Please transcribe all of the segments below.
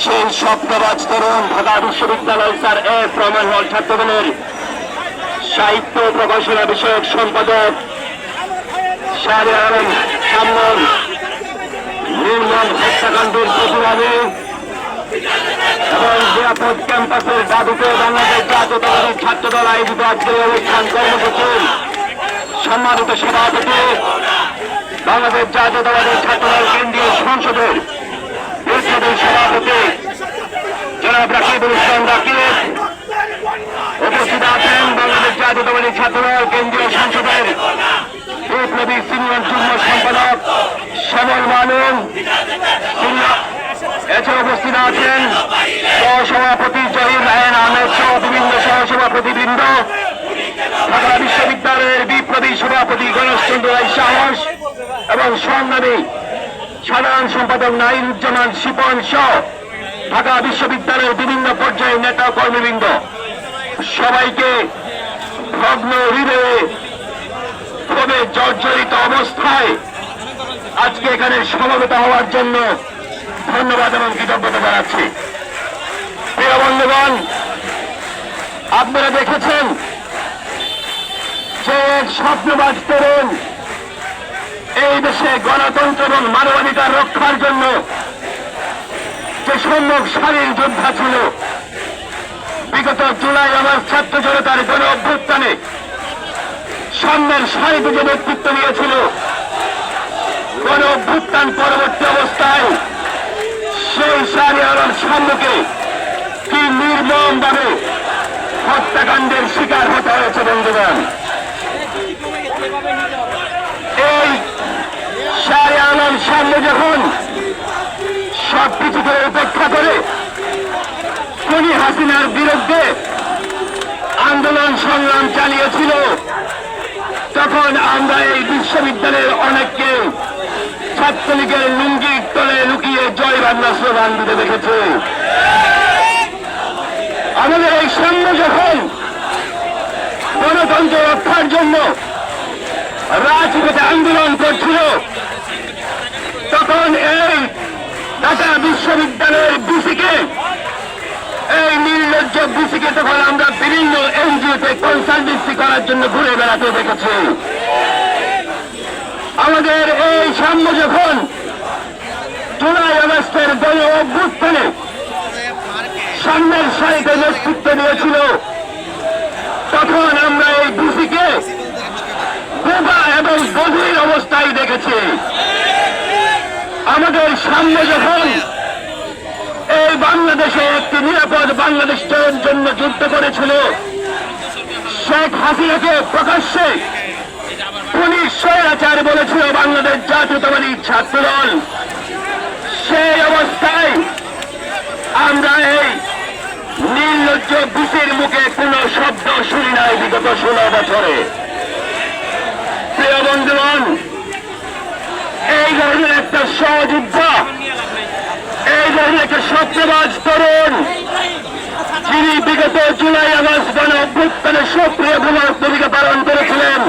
সেই স্বপ্নবাজ তরুণ ঢাকা বিশ্ববিদ্যালয় sir F Rahman হল ছাত্রদলের সাহিত্য প্রকাশনা বিষয়ক সম্পাদক শাহরিয়ার আলম সামন নির্মম হত্যাকাণ্ডের প্রতিবাদে এবং নিরাপদ ক্যাম্পাসের দাবিতে বাংলাদেশ জাতীয়তাবাদী ছাত্রদল আয়োজিত আজকের অনুষ্ঠান কর্মসূচির সম্মানিত সভাপতি বাংলাদেশ জাতীয়তাবাদী ছাত্রদল কেন্দ্রীয় সংসদের বিদ্রোহী সভাপতি জনাব রাকিবুল ইসলাম রাকিব, উপস্থিত আছেন বাংলাদেশ জাতীয়তাবাদী ছাত্রদল কেন্দ্রীয় সংসদের বিপ্লবী সিনিয়র যুগ্ম সম্পাদক শ্যামল মালুম, এছাড়া উপস্থিত আছেন সহসভাপতি জহির রায়হান আহমেদ সহ বিভিন্ন সহসভাপতিবৃন্দ, ঢাকা বিশ্ববিদ্যালয়ের বিপ্লবী সভাপতি গণেশচন্দ্র রায় সাহস এবং সংগ্রামী সাধারণ সম্পাদক নাইরুজ্জামান শিপন সহ ঢাকা বিশ্ববিদ্যালয়ের বিভিন্ন পর্যায়ের নেতা কর্মীবৃন্দ, সবাইকে ভগ্ন হৃদয়ে খুবই জর্জরিত অবস্থায় আজকে এখানে সমবেত হওয়ার জন্য ধন্যবাদ এবং কৃতজ্ঞতা জানাচ্ছি। প্রিয় বন্ধুগণ, আপনারা দেখেছেন যে স্বপ্নবাজ তরুণ এই দেশে গণতন্ত্র এবং মানবাধিকার রক্ষার জন্য যে সম্মুখ সারির যোদ্ধা ছিল, বিগত জুলাই আমার ছাত্র জনতার গণ অভ্যুত্থানে সামনের সারিতে যে নেতৃত্ব নিয়েছিল, গণ অভ্যুত্থান পরবর্তী অবস্থায় সেই শাহরিয়ার সম্মুখে কি নির্মম ভাবে হত্যাকাণ্ডের শিকার হতে হয়েছে। বন্ধুগণ, এই শাহরিয়ার সামনে যখন সবকিছু করে উপেক্ষা করে খুনি হাসিনার বিরুদ্ধে আন্দোলন সংগ্রাম চালিয়েছিল, তখন আমরা এই বিশ্ববিদ্যালয়ের অনেককে ছাত্রলীগের লুঙ্গির তলে লুকিয়ে জয় বাংলা স্লোগান দিতে দেখেছে। আমাদের এই সাম্য যখন গণতন্ত্র রক্ষার জন্য রাজপথে আন্দোলন করছিল, তখন এই ঢাকা বিশ্ববিদ্যালয়ের বিসিকে, এই নির্লজ্জ বিসিকে তখন আমরা বিভিন্ন এনজিওতে কনসালটেন্সি করার জন্য ঘুরে বেড়াতে দেখেছি। আমাদের এই সাম্য যখন জুলাই আগস্টের গণ অভ্যুত্থানে সামনের সারিতে নেতৃত্ব নিয়েছিল, তখন আমরা এই বিসিকে বোবা এবং গভীর অবস্থায় দেখেছি। আমাদের সামনে যখন এই বাংলাদেশে একটি নিরাপদ বাংলাদেশের জন্য যুদ্ধ করেছিল, শেখ হাসিনাকে প্রকাশ্যে পুলিশ স্বৈরাচার বলেছিল বাংলাদেশ জাতীয়তাবাদী ছাত্রদল, সেই অবস্থায় আমরা এই নির্লজ্জ বিসির মুখে কোন শব্দ শুনি নাই বিগত 16 বছরে। প্রিয় বন্ধুগণ, এই ধরনের একটা সহযোদ্ধা, এই ধরনের একটা স্বপ্নবাজ তরুণ, যিনি বিগত জুলাই আগস্ট গণ অভ্যুত্থানে সক্রিয় ভূমিকা পালন করেছিলেন,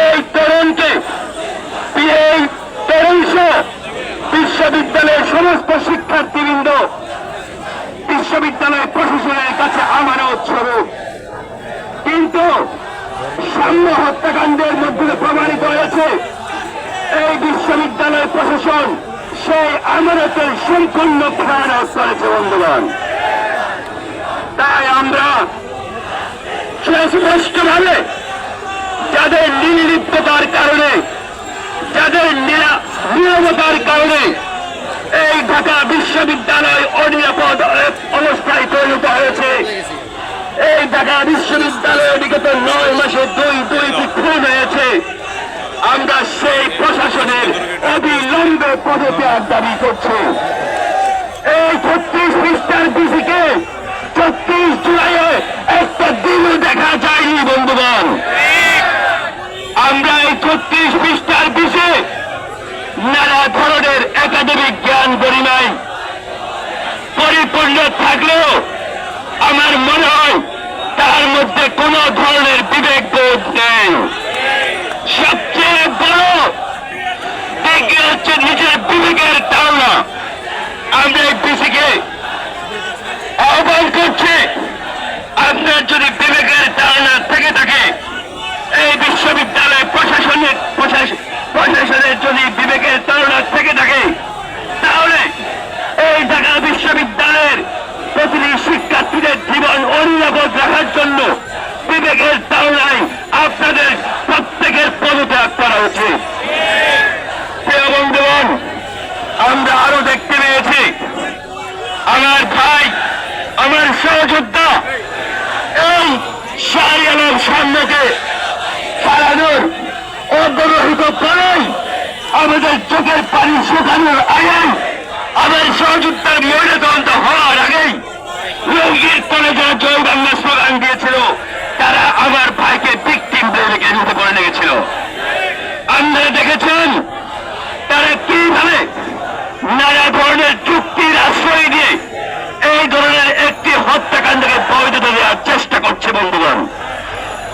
এই তরুণকে এই তরুণ বিশ্ববিদ্যালয়ের সমস্ত শিক্ষার্থীবৃন্দ, বিশ্ববিদ্যালয় প্রশাসনের কাছে আমানত স্বরূপ, কিন্তু সাম্য হত্যাকাণ্ডের মধ্যে প্রমাণিত হয়েছে এই বিশ্ববিদ্যালয় প্রশাসন সেই আমানতের সম্পূর্ণ খেয়ানত করেছে। বন্ধুগণ, তাই আমরা সুস্পষ্টভাবে যাদের নির্লিপ্ততার কারণে, যাদের নীরবতার কারণে এই ঢাকা বিশ্ববিদ্যালয় অনিরাপদ অবস্থায় পরিণত হয়েছে, এই ঢাকা বিশ্ববিদ্যালয়ে বিগত 9 মাসে দুইটি খুন হয়েছে, আমরা সেই প্রশাসনের অবিলম্বে পদত্যাগ দাবি করছি। এই 36 পৃষ্ঠার বিসিকে 36 জুলাইয়ে একটা দিনও দেখা যায়নি। বন্ধুগণ, আমরা এই 36 পৃষ্ঠার বিসি নানা ধরনের একাডেমিক জ্ঞান গরিমায় পরিপূর্ণ থাকলেও আমার মনে হয় তার মধ্যে কোন ধরনের বিবেক বোধ নেই। সবচেয়ে বড় দিক হচ্ছে নিজের বিবেকের ধারণা। আমরা এই বিসিকে তরুণার থেকে থাকে, তাহলে এই ঢাকা বিশ্ববিদ্যালয়ের প্রতিটি শিক্ষার্থীদের জীবন অনিরাপদ রাখার জন্য বিবেকের তাড়নায় আপনাদের প্রত্যেকের পদত্যাগ করা উচিত। প্রিয় বন্ধুগণ, আমরা আরো দেখতে পেয়েছি আমার ভাই, আমার সহযোদ্ধা এই শাহী আলম সাম্যকে চালানোর অগ্রহিত করেই আমাদের চোখের পানি শুকানোর আগেই, আমার সহযোদ্ধার ময়নাতদন্ত হওয়ার আগেই রোগীর তলে যারা জয় বাংলা স্লোগান দিয়েছিল তারা আমার ভাইকে ভিকটিম বলে কেন্দ্রিত করে লেগেছিল। আপনারা দেখেছেন তারা কিভাবে নানা ধরনের চুক্তির আশ্রয় দিয়ে এই ধরনের একটি হত্যাকাণ্ডকে বৈধতা দেওয়ার চেষ্টা করছে। বন্ধুগণ,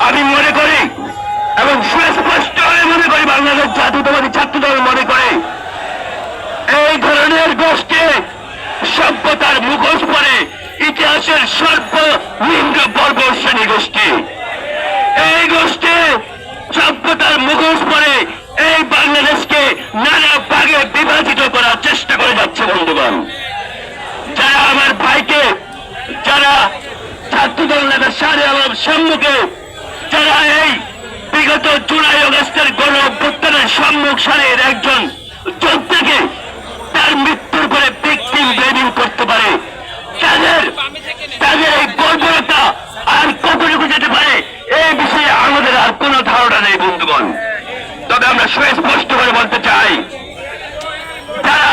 আমি মনে করি এবং সুস্পষ্ট মনে করি, বাংলাদেশ জাতীয়তাবাদী ছাত্রদল মনে করে এই ধরনের গোষ্ঠী সভ্যতার মুখোশ পরে ইতিহাসের সর্বনিম্ন বর্গ শ্রেণী গোষ্ঠী। এই গোষ্ঠী সভ্যতার মুখোশ পরে এই বাংলাদেশকে নানা ভাগে বিভাজিত করার চেষ্টা করে যাচ্ছে। বন্ধুগণ, যারা আমার ভাইকে, যারা ছাত্রদল নেতা শাহী আলম সাম্যকে, যারা এই বিগত জুলাই আগস্টের গণ অভ্যুত্থানের সম্মুখ সারির একজন যোদ্ধাকে তার মৃত্যুর পরে ভিকটিম ব্লেমিং করতে পারে, তাদের এই বর্বরতা আর কতটুকু যেতে পারে এই বিষয়ে আমাদের আর কোন ধারণা নেই। বন্ধুগণ, তবে আমরা সুস্পষ্ট করে বলতে চাই, যারা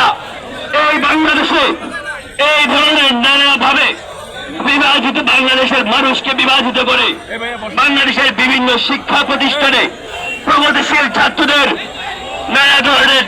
এই বাংলাদেশে এই ধরনের নানাভাবে বিভাজিত বাংলাদেশের মানুষকে বিভাজিত করে বাংলাদেশের বিভিন্ন শিক্ষা প্রতিষ্ঠানে প্রগতিশীল ছাত্রদের নানা ধরনের